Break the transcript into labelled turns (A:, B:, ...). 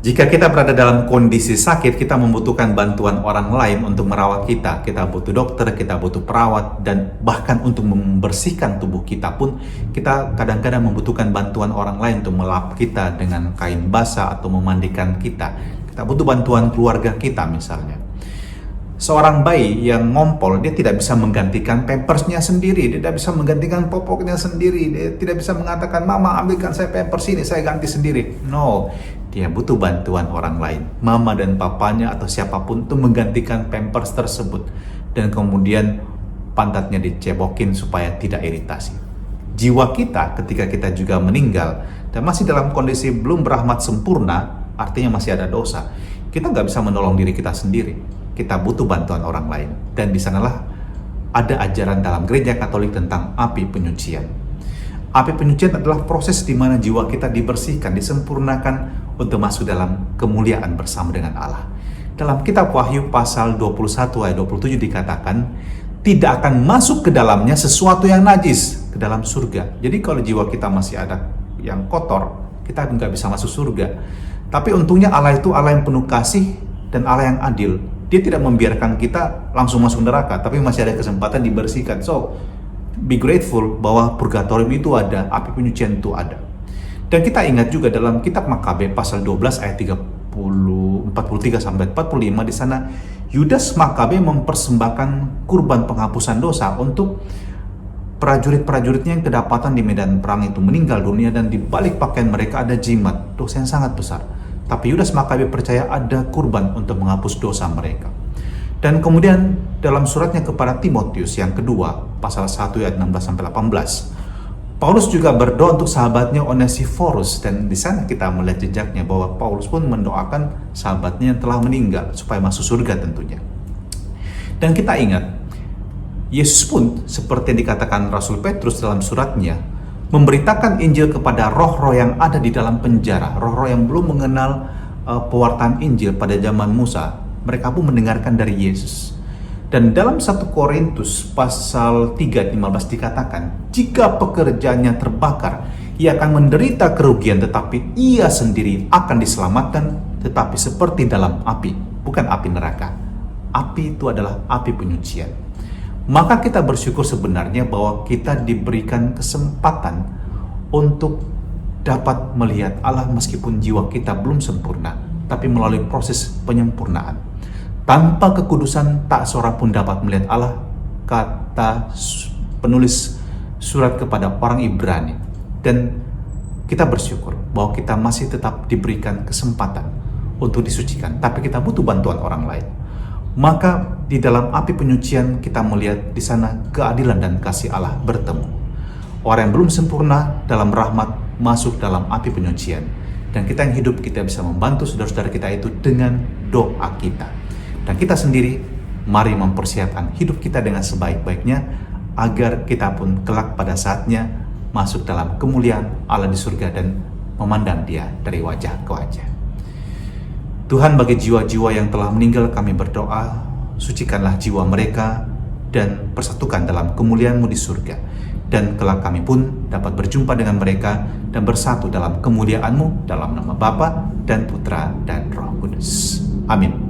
A: Jika kita berada dalam kondisi sakit, kita membutuhkan bantuan orang lain untuk merawat kita. Kita butuh dokter, kita butuh perawat, dan bahkan untuk membersihkan tubuh kita pun, kita kadang-kadang membutuhkan bantuan orang lain untuk melap kita dengan kain basah atau memandikan kita. Kita butuh bantuan keluarga kita misalnya. Seorang bayi yang ngompol, dia tidak bisa menggantikan pampersnya sendiri, dia tidak bisa menggantikan popoknya sendiri, dia tidak bisa mengatakan, "Mama, ambilkan saya pampers ini, saya ganti sendiri." No, dia butuh bantuan orang lain, mama dan papanya atau siapapun untuk menggantikan pampers tersebut, dan kemudian pantatnya dicebokin supaya tidak iritasi. Jiwa kita ketika kita juga meninggal dan masih dalam kondisi belum berahmat sempurna, artinya masih ada dosa, kita nggak bisa menolong diri kita sendiri. Kita butuh bantuan orang lain. Dan di sanalah ada ajaran dalam gereja Katolik tentang api penyucian. Api penyucian adalah proses di mana jiwa kita dibersihkan, disempurnakan untuk masuk dalam kemuliaan bersama dengan Allah. Dalam kitab Wahyu pasal 21 ayat 27 dikatakan, tidak akan masuk ke dalamnya sesuatu yang najis ke dalam surga. Jadi kalau jiwa kita masih ada yang kotor, kita nggak bisa masuk surga. Tapi untungnya Allah itu Allah yang penuh kasih dan Allah yang adil. Dia tidak membiarkan kita langsung masuk neraka, tapi masih ada kesempatan dibersihkan. So, be grateful bahwa purgatorium itu ada, api penyucian itu ada. Dan kita ingat juga dalam kitab Makabe pasal 12 ayat 43 sampai 45, di sana Yudas Makabe mempersembahkan kurban penghapusan dosa untuk prajurit-prajuritnya yang kedapatan di medan perang itu meninggal dunia, dan di balik pakaian mereka ada jimat, dosa yang sangat besar. Tapi Yudas Makabe percaya ada kurban untuk menghapus dosa mereka. Dan kemudian dalam suratnya kepada Timotius yang kedua, pasal 1 ayat 16-18, Paulus juga berdoa untuk sahabatnya Onesiphorus, dan di sana kita melihat jejaknya bahwa Paulus pun mendoakan sahabatnya yang telah meninggal supaya masuk surga tentunya. Dan kita ingat, Yesus pun seperti yang dikatakan Rasul Petrus dalam suratnya, memberitakan Injil kepada roh-roh yang ada di dalam penjara, roh-roh yang belum mengenal pewartaan Injil pada zaman Musa. Mereka pun mendengarkan dari Yesus. Dan dalam 1 Korintus pasal 3 ayat 15 dikatakan, jika pekerjaannya terbakar, ia akan menderita kerugian, tetapi ia sendiri akan diselamatkan, tetapi seperti dalam api, bukan api neraka. Api itu adalah api penyucian. Maka kita bersyukur sebenarnya bahwa kita diberikan kesempatan untuk dapat melihat Allah meskipun jiwa kita belum sempurna, tapi melalui proses penyempurnaan. Tanpa kekudusan tak seorang pun dapat melihat Allah, kata penulis surat kepada orang Ibrani. Dan kita bersyukur bahwa kita masih tetap diberikan kesempatan untuk disucikan, tapi kita butuh bantuan orang lain. Maka di dalam api penyucian kita melihat di sana keadilan dan kasih Allah bertemu. Orang yang belum sempurna dalam rahmat masuk dalam api penyucian, dan kita yang hidup, kita bisa membantu saudara-saudara kita itu dengan doa kita. Dan kita sendiri mari mempersiapkan hidup kita dengan sebaik-baiknya agar kita pun kelak pada saatnya masuk dalam kemuliaan Allah di surga dan memandang Dia dari wajah ke wajah. Tuhan, bagi jiwa-jiwa yang telah meninggal kami berdoa, sucikanlah jiwa mereka dan persatukan dalam kemuliaan-Mu di surga. Dan kelak kami pun dapat berjumpa dengan mereka dan bersatu dalam kemuliaan-Mu dalam nama Bapa dan Putra dan Roh Kudus. Amin.